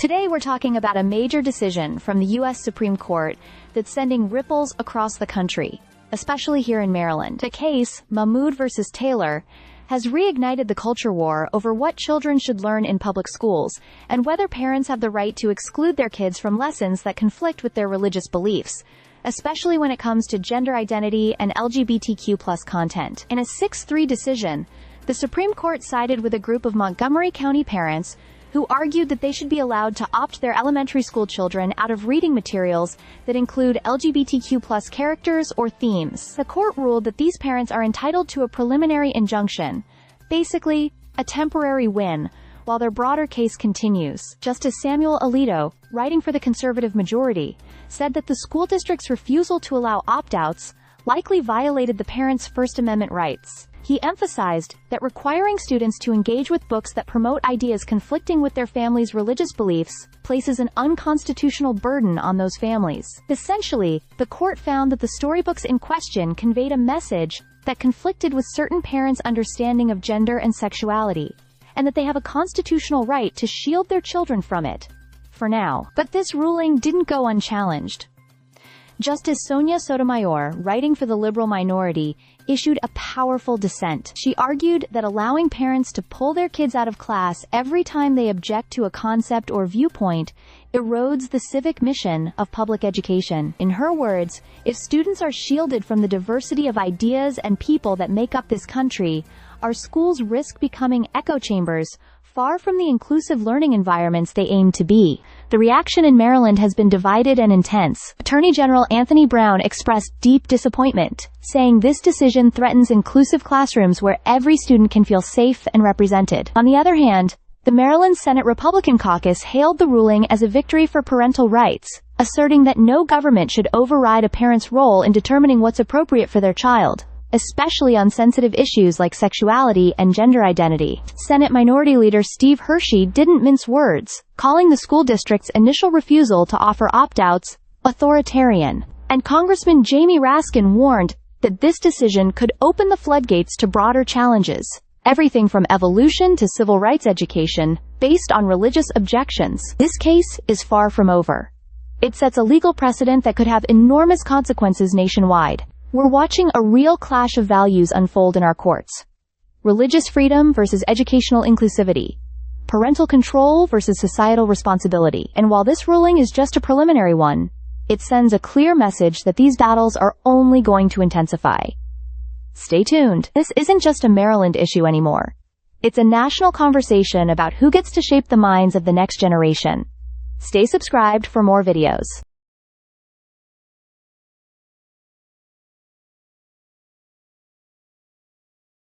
Today we're talking about a major decision from the U.S. Supreme Court that's sending ripples across the country, especially here in Maryland. The case, Mahmoud versus Taylor, has reignited the culture war over what children should learn in public schools and whether parents have the right to exclude their kids from lessons that conflict with their religious beliefs, especially when it comes to gender identity and LGBTQ+ content. In a 6-3 decision, the Supreme Court sided with a group of Montgomery County parents who argued that they should be allowed to opt their elementary school children out of reading materials that include LGBTQ+ characters or themes. The court ruled that these parents are entitled to a preliminary injunction, basically, a temporary win, while their broader case continues. Justice Samuel Alito, writing for the conservative majority, said that the school district's refusal to allow opt-outs likely violated the parents' First Amendment rights. He emphasized that requiring students to engage with books that promote ideas conflicting with their family's religious beliefs places an unconstitutional burden on those families. Essentially, the court found that the storybooks in question conveyed a message that conflicted with certain parents' understanding of gender and sexuality, and that they have a constitutional right to shield their children from it. For now. But this ruling didn't go unchallenged. Justice Sonia Sotomayor, writing for the liberal minority, issued a powerful dissent. She argued that allowing parents to pull their kids out of class every time they object to a concept or viewpoint erodes the civic mission of public education. In her words, if students are shielded from the diversity of ideas and people that make up this country, our schools risk becoming echo chambers, far from the inclusive learning environments they aim to be. The reaction in Maryland has been divided and intense. Attorney General Anthony Brown expressed deep disappointment, saying this decision threatens inclusive classrooms where every student can feel safe and represented. On the other hand, the Maryland Senate Republican caucus hailed the ruling as a victory for parental rights, asserting that no government should override a parent's role in determining what's appropriate for their child, especially on sensitive issues like sexuality and gender identity. Senate Minority Leader Steve Hershey didn't mince words, calling the school district's initial refusal to offer opt-outs authoritarian. And Congressman Jamie Raskin warned that this decision could open the floodgates to broader challenges, everything from evolution to civil rights education, based on religious objections. This case is far from over. It sets a legal precedent that could have enormous consequences nationwide. We're watching a real clash of values unfold in our courts. Religious freedom versus educational inclusivity. Parental control versus societal responsibility. And while this ruling is just a preliminary one, it sends a clear message that these battles are only going to intensify. Stay tuned. This isn't just a Maryland issue anymore. It's a national conversation about who gets to shape the minds of the next generation. Stay subscribed for more videos.